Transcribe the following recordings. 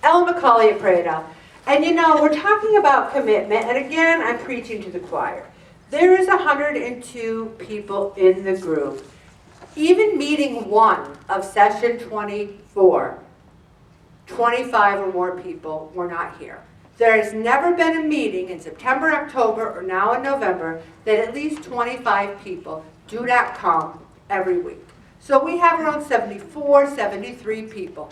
McCauley at Prado. And you know, we're talking about commitment, and again, I'm preaching to the choir. There is 102 people in the group. Even meeting one of session 24, 25 or more people were not here. There has never been a meeting in September, October, or now in November that at least 25 people do not come every week. So we have around 74, 73 people.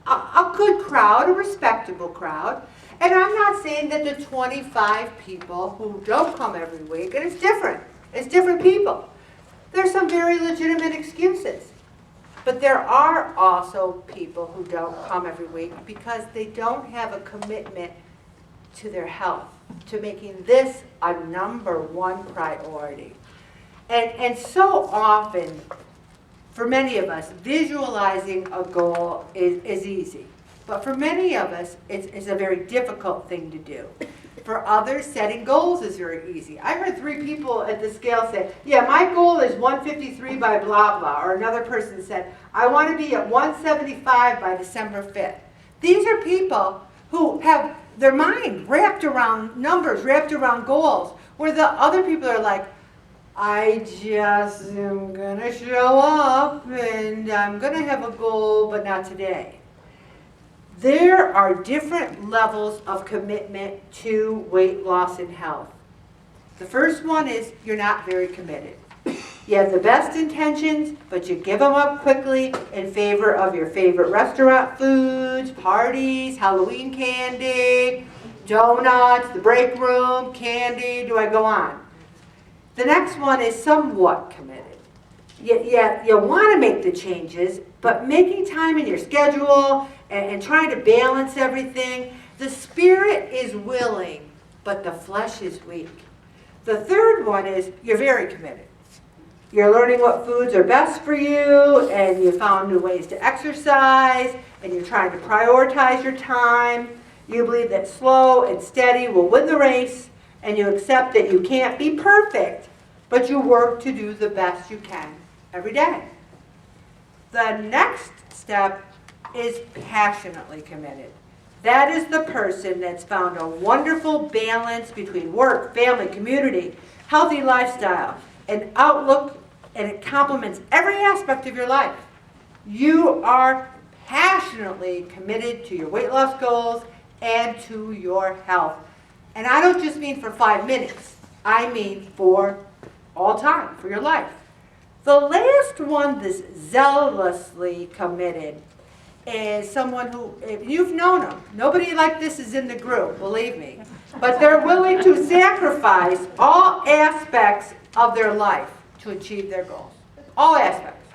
A good crowd, a respectable crowd. And I'm not saying that the 25 people who don't come every week, and it's different people. There's some very legitimate excuses. But there are also people who don't come every week because they don't have a commitment to their health, to making this a #1 priority. And so often, for many of us, visualizing a goal is easy. But for many of us, it's a very difficult thing to do. For others, setting goals is very easy. I heard 3 people at the scale say, yeah, my goal is 153 by blah, blah. Or another person said, I want to be at 175 by December 5th. These are people who have their mind wrapped around numbers, wrapped around goals, where the other people are like, I just am going to show up and I'm going to have a goal, but not today. There are different levels of commitment to weight loss and health. The first one is you're not very committed. You have the best intentions, but you give them up quickly in favor of your favorite restaurant foods, parties, Halloween candy, donuts, the break room, candy, do I go on? The next one is somewhat committed. You want to make the changes, but making time in your schedule and trying to balance everything, the spirit is willing, but the flesh is weak. The third one is you're very committed. You're learning what foods are best for you, and you found new ways to exercise, and you're trying to prioritize your time. You believe that slow and steady will win the race, and you accept that you can't be perfect, but you work to do the best you can every day. The next step is passionately committed. That is the person that's found a wonderful balance between work, family, community, healthy lifestyle, and outlook, and it complements every aspect of your life. You are passionately committed to your weight loss goals and to your health. And I don't just mean for 5 minutes. I mean for all time, for your life. The last one that's zealously committed is someone who, if you've known them, nobody like this is in the group, believe me, but they're willing to sacrifice all aspects of their life to achieve their goals. All aspects.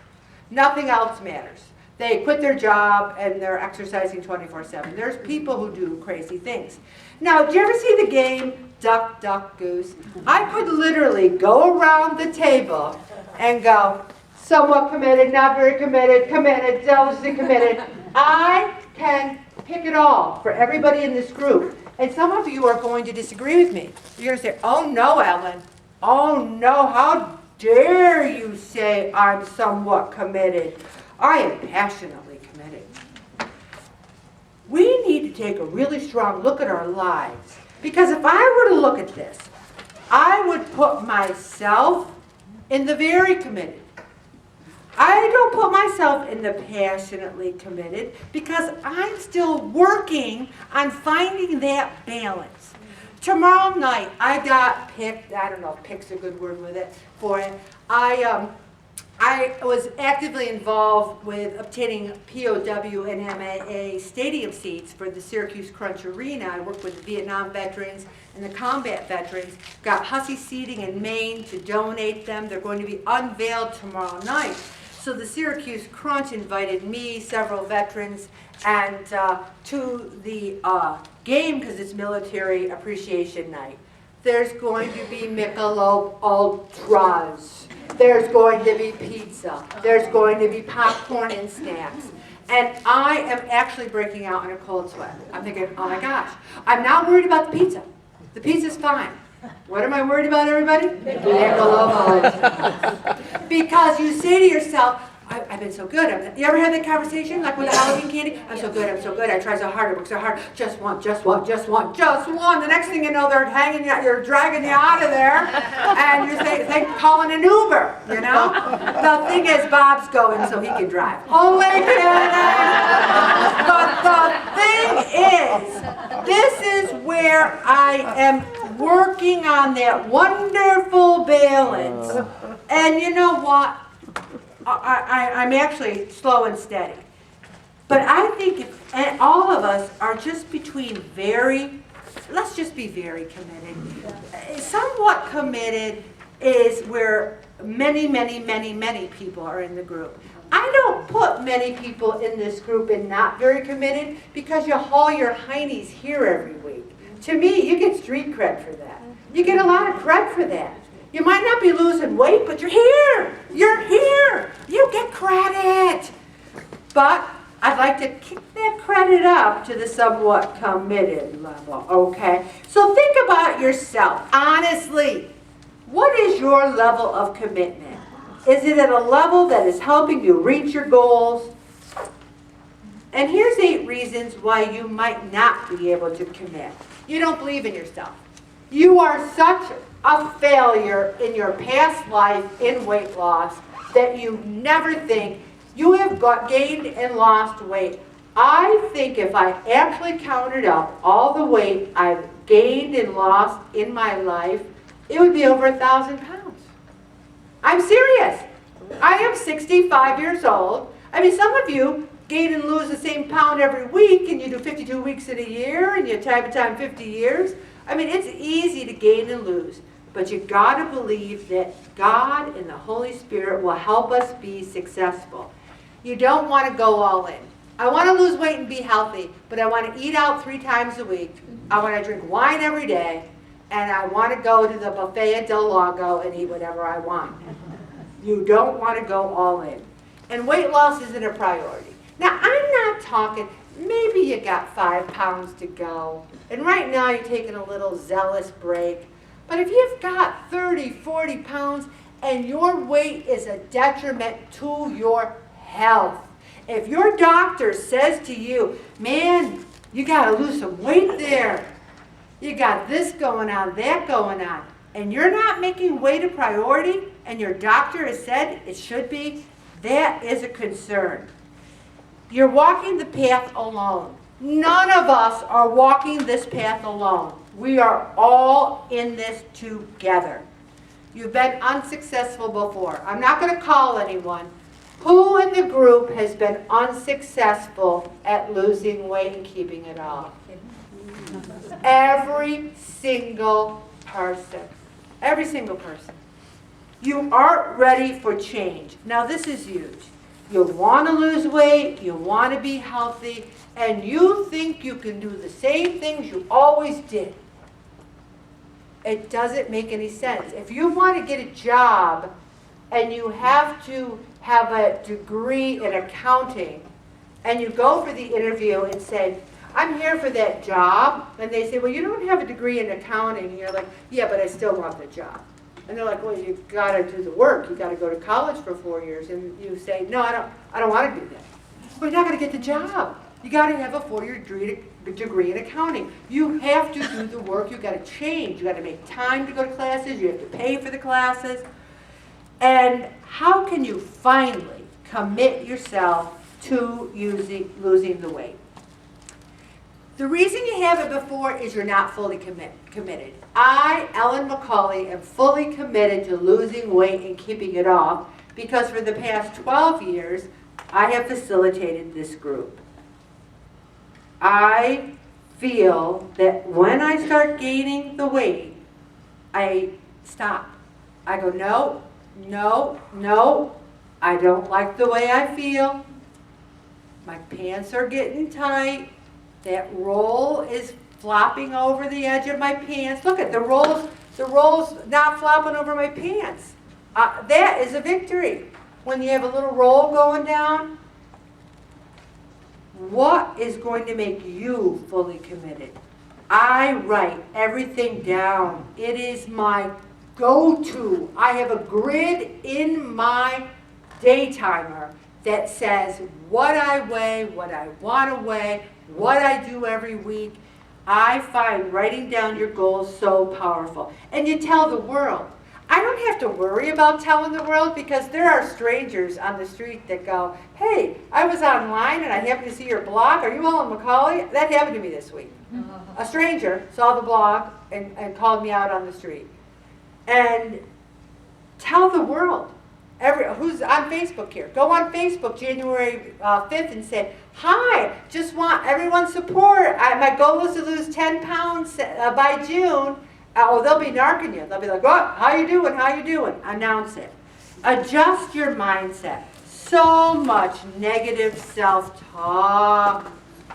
Nothing else matters. They quit their job and they're exercising 24/7. There's people who do crazy things. Now, do you ever see the game Duck, Duck, Goose? I could literally go around the table and go, somewhat committed, not very committed, committed, zealously committed. I can pick it all for everybody in this group. And some of you are going to disagree with me. You're going to say, oh no, Ellen. Oh no, how dare you say I'm somewhat committed. I am passionately committed. We need to take a really strong look at our lives. Because if I were to look at this, I would put myself in the very committed. I don't put myself in the passionately committed because I'm still working on finding that balance. Tomorrow night, I got picked, I don't know if pick's a good word with it, for it. I was actively involved with obtaining POW and MAA stadium seats for the Syracuse Crunch Arena. I worked with the Vietnam veterans and the combat veterans. Got Hussey seating in Maine to donate them. They're going to be unveiled tomorrow night. So the Syracuse Crunch invited me, several veterans, and to the game because it's Military Appreciation Night. There's going to be Michelob Ultras. There's going to be pizza. There's going to be popcorn and snacks. And I am actually breaking out in a cold sweat. I'm thinking, oh my gosh, I'm not worried about the pizza. The pizza's fine. What am I worried about, everybody? Michelob Ultras. Because you say to yourself, I've been so good. You ever had that conversation, like with the Halloween candy? I'm so good, I try so hard, I work so hard. Just one. The next thing you know, they're hanging you, you're dragging you out of there, and you're calling an Uber, you know? The thing is, Bob's going so he can drive. Only kidding! But the thing is, this is where I am working on that wonderful balance. And you know what? I'm actually slow and steady. But I think if all of us are just between let's just be very committed. Somewhat committed is where many people are in the group. I don't put many people in this group and not very committed because you haul your heinies here every week. To me, you get street cred for that. You get a lot of cred for that. You might not be losing weight, but you're here. You're here. You get credit. But I'd like to kick that credit up to the somewhat committed level, okay? So think about yourself. Honestly, what is your level of commitment? Is it at a level that is helping you reach your goals? And here's 8 reasons why you might not be able to commit. You don't believe in yourself. You are such a failure in your past life in weight loss that you never think you have gained and lost weight. I think if I actually counted up all the weight I've gained and lost in my life, it would be over 1,000 pounds. I'm serious. I am 65 years old. I mean, some of you gain and lose the same pound every week, and you do 52 weeks in a year, and you time 50 years. I mean, it's easy to gain and lose. But you got to believe that God and the Holy Spirit will help us be successful. You don't want to go all in. I want to lose weight and be healthy, but I want to eat out 3 times a week. I want to drink wine every day, and I want to go to the buffet at Del Lago and eat whatever I want. You don't want to go all in. And weight loss isn't a priority. Now, I'm not talking, maybe you got 5 pounds to go, and right now you're taking a little zealous break. But if you've got 30, 40 pounds and your weight is a detriment to your health, if your doctor says to you, man, you got to lose some weight there, you got this going on, that going on, and you're not making weight a priority, and your doctor has said it should be, that is a concern. You're walking the path alone. None of us are walking this path alone. We are all in this together. You've been unsuccessful before. I'm not going to call anyone. Who in the group has been unsuccessful at losing weight and keeping it off? Every single person. Every single person. You aren't ready for change. Now this is huge. You want to lose weight, you want to be healthy, and you think you can do the same things you always did. It doesn't make any sense. If you want to get a job and you have to have a degree in accounting, and you go for the interview and say, I'm here for that job, and they say, well, you don't have a degree in accounting, and you're like, yeah, but I still want the job. And they're like, well, you've got to do the work. You've got to go to college for 4 years. And you say, no, I don't want to do that. Well, you're not going to get the job. You got to have a 4-year degree in accounting. You have to do the work. You've got to change. You've got to make time to go to classes. You have to pay for the classes. And how can you finally commit yourself to losing the weight? The reason you haven't before is you're not fully committed. I, Ellen McCauley, am fully committed to losing weight and keeping it off because for the past 12 years, I have facilitated this group. I feel that when I start gaining the weight, I stop. I go, no, no, no, I don't like the way I feel. My pants are getting tight. That roll is flopping over the edge of my pants. Look at the roll's not flopping over my pants. That is a victory. When you have a little roll going down, what is going to make you fully committed? I write everything down. It is my go-to. I have a grid in my day timer that says what I weigh, what I want to weigh, what I do every week. I find writing down your goals so powerful. And you tell the world. I don't have to worry about telling the world because there are strangers on the street that go, hey, I was online and I happened to see your blog. Are you all in McCauley? That happened to me this week. A stranger saw the blog and called me out on the street. And tell the world. Who's on Facebook here? Go on Facebook January 5th and say, hi, just want everyone's support. My goal is to lose 10 pounds by June. They'll be narking you. They'll be like, oh, how you doing? How you doing? Announce it. Adjust your mindset. So much negative self-talk.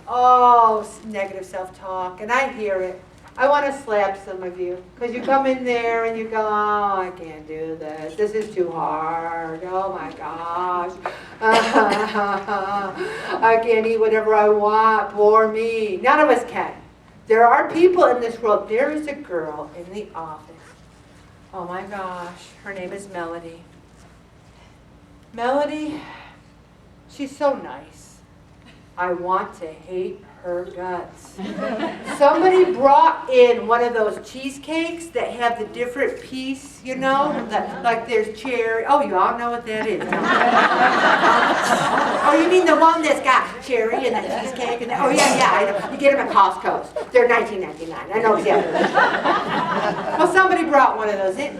Oh, negative self-talk. And I hear it. I want to slap some of you because you come in there and you go, oh, I can't do this. This is too hard. Oh, my gosh. I can't eat whatever I want. Poor me. None of us can. There are people in this world. There is a girl in the office. Oh, my gosh. Her name is Melody. Melody, she's so nice. I want to hate her guts. Somebody brought in one of those cheesecakes that have the different piece, you know, like there's cherry. Oh, you all know what that is. Oh, you mean the one that's got cherry and that cheesecake? And oh, yeah, I know. You get them at Costco's. They're $19.99. I know exactly. Well, somebody brought one of those in.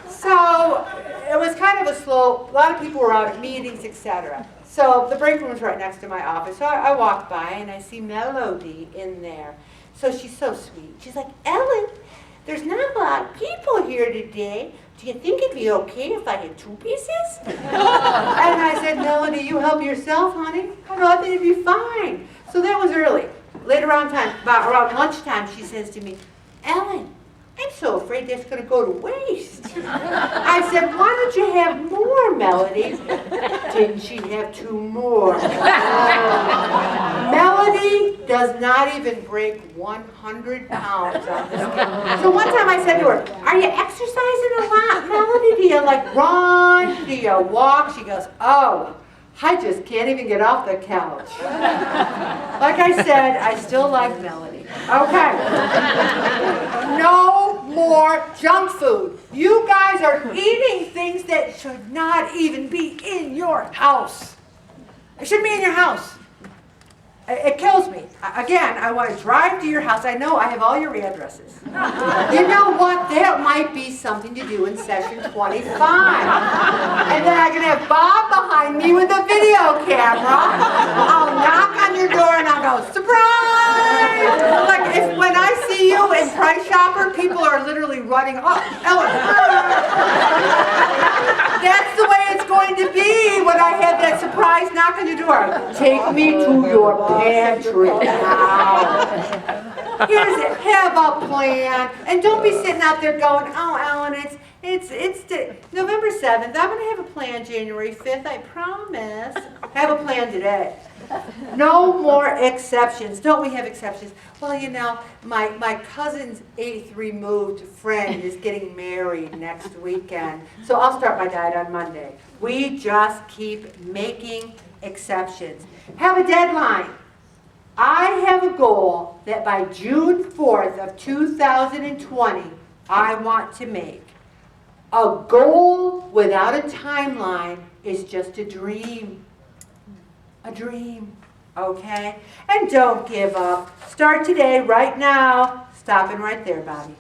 So it was kind of a lot of people were out at meetings, etc. So the break room was right next to my office. So I walked by and I see Melody in there. So she's so sweet. She's like, Ellen, there's not a lot of people here today. Do you think it'd be okay if I had 2 pieces? And I said, Melody, you help yourself, honey. I think it'd be fine. So that was early. Later on about around lunchtime, she says to me, Ellen, I'm so afraid that's going to go to waste. I said, why don't you have more, Melody? Didn't she have 2 more? Melody does not even break 100 pounds on this scale. So one time I said to her, are you exercising a lot, Melody? Do you like run? Do you walk? She goes, oh, I just can't even get off the couch. Like I said, I still like Melody. Okay. No more junk food. You guys are eating things that should not even be in your house. It shouldn't be in your house. It kills me. Again, I want to drive to your house. I know I have all your addresses. You know what? That might be something to do in session 25. And then I can have Bob behind me with a video camera. I'll knock on your door and I'll go, surprise! Like when I see you in Price Chopper, people are literally running, oh, Ellen. That's the way it's going to be when I have that surprise knock on your door. Take me to your pantry now. Here's it. Have a plan. And don't be sitting out there going, oh, Ellen, it's November 7th. I'm going to have a plan January 5th. I promise. Have a plan today. No more exceptions. Don't we have exceptions? Well, you know, my cousin's 8th removed friend is getting married next weekend. So I'll start my diet on Monday. We just keep making exceptions. Have a deadline. I have a goal that by June 4th of 2020, I want to make. A goal without a timeline is just a dream. A dream, okay? And don't give up. Start today, right now. Stopping right there, Bobby.